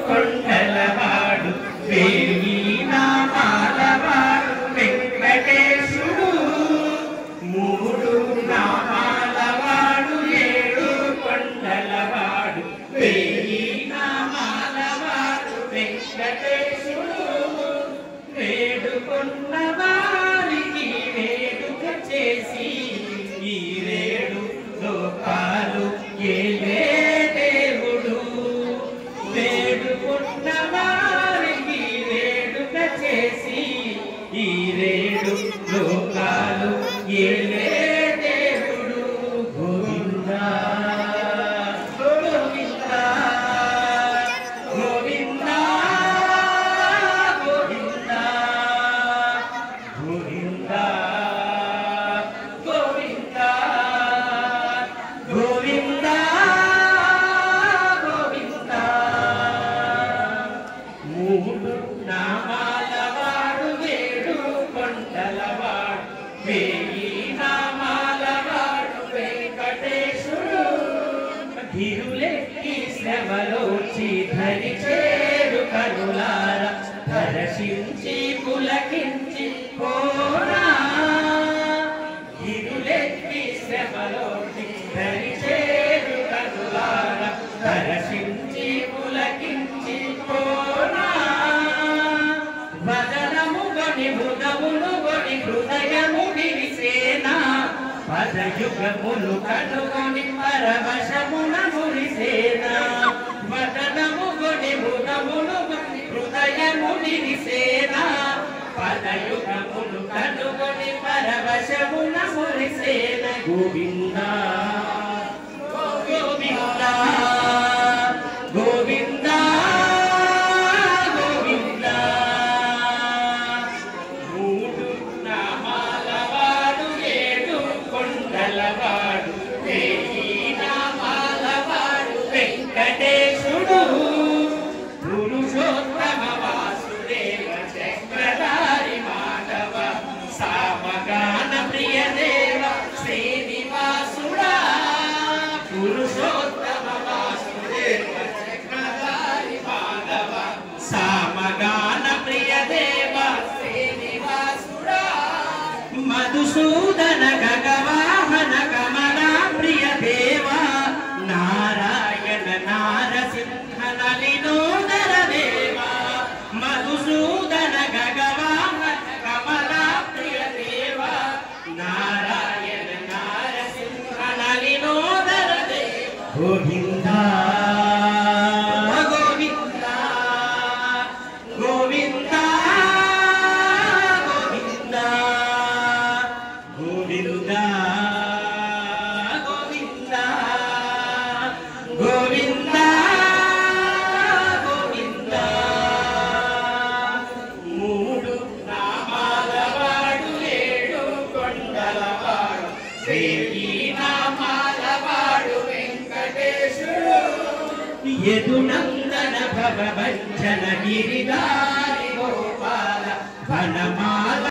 కొండలవాడు వేయి నామాలవాడు వెంకటేశుడు మూడు నామాలవాడు ఏడు కొండలవాడు వేయి నామాలవాడు వెంకటేశుడు వేడుకున్న వారికి వేడుక చేసి ఈ రేడు లోకాలు ఏలే దేవుడు వేడుకున్న వారికి వేడుక చేసి ఈ రేడు లోకాలు ఏలే దేవుడు గోవిందా గోవిందా గోవిందా గోవిందా గోవిందా గోవిందా గోవిందా గోవిందా మూడు నామాలవాడు వేడు కొండలవాడు వేయి నామాలవాడు వెంకటేశుడు ధిరులెక్కి శ్రమలోచి ధరి చేరు కరులార దర్శించి పులకించి పోనా ధిరులెక్కి శ్రమలోచి ధరి చేరు కరులార దర్శించి పులకించి పోనా వదనము గొని మృగములు గొని హృదయము విరిసేనా పదయుగములు కనుగొని పరవశమున మురిసేనా వదనము గొని మృగములు గొని హృదయము విరిసేనా పదయుగములు కనుగొని పరవశమున మురిసేన గోవిందా గోవిందా గోవిందా గోవిందా మూడు నామాలవాడు ఏడు కొండలవాడు వేయి నామాలవాడు వెంకటేశుడు పురుషోత్తమ వాసుదేవ చక్రధారి మాధవ సామగాన ప్రియ దేవ శ్రీనివాసుడా పురుషోత్తమ వాసుదేవ చక్రధారి మాధవ సామగాన ప్రియ దేవ శ్రీనివాసుడా మధుసూదన గగవాహన కమలా ప్రియ దేవ నారాయణ నారసింహ నలినోదర దేవ మధుసూదన గగవాహన కమలా ప్రియ దేవ నారాయణ నారసింహ నలినోదర దేవ గోవిందా గోవిందా గోవిందా గోవిందా గోవిందా గోవిందా గోవిందా గోవిందా మూడు నామాలవాడు ఏడు కొండలవాడు వేయి నామాలవాడు వెంకటేశుడు యదునందన భవ భంజన గిరిధారి గోపాల వనమా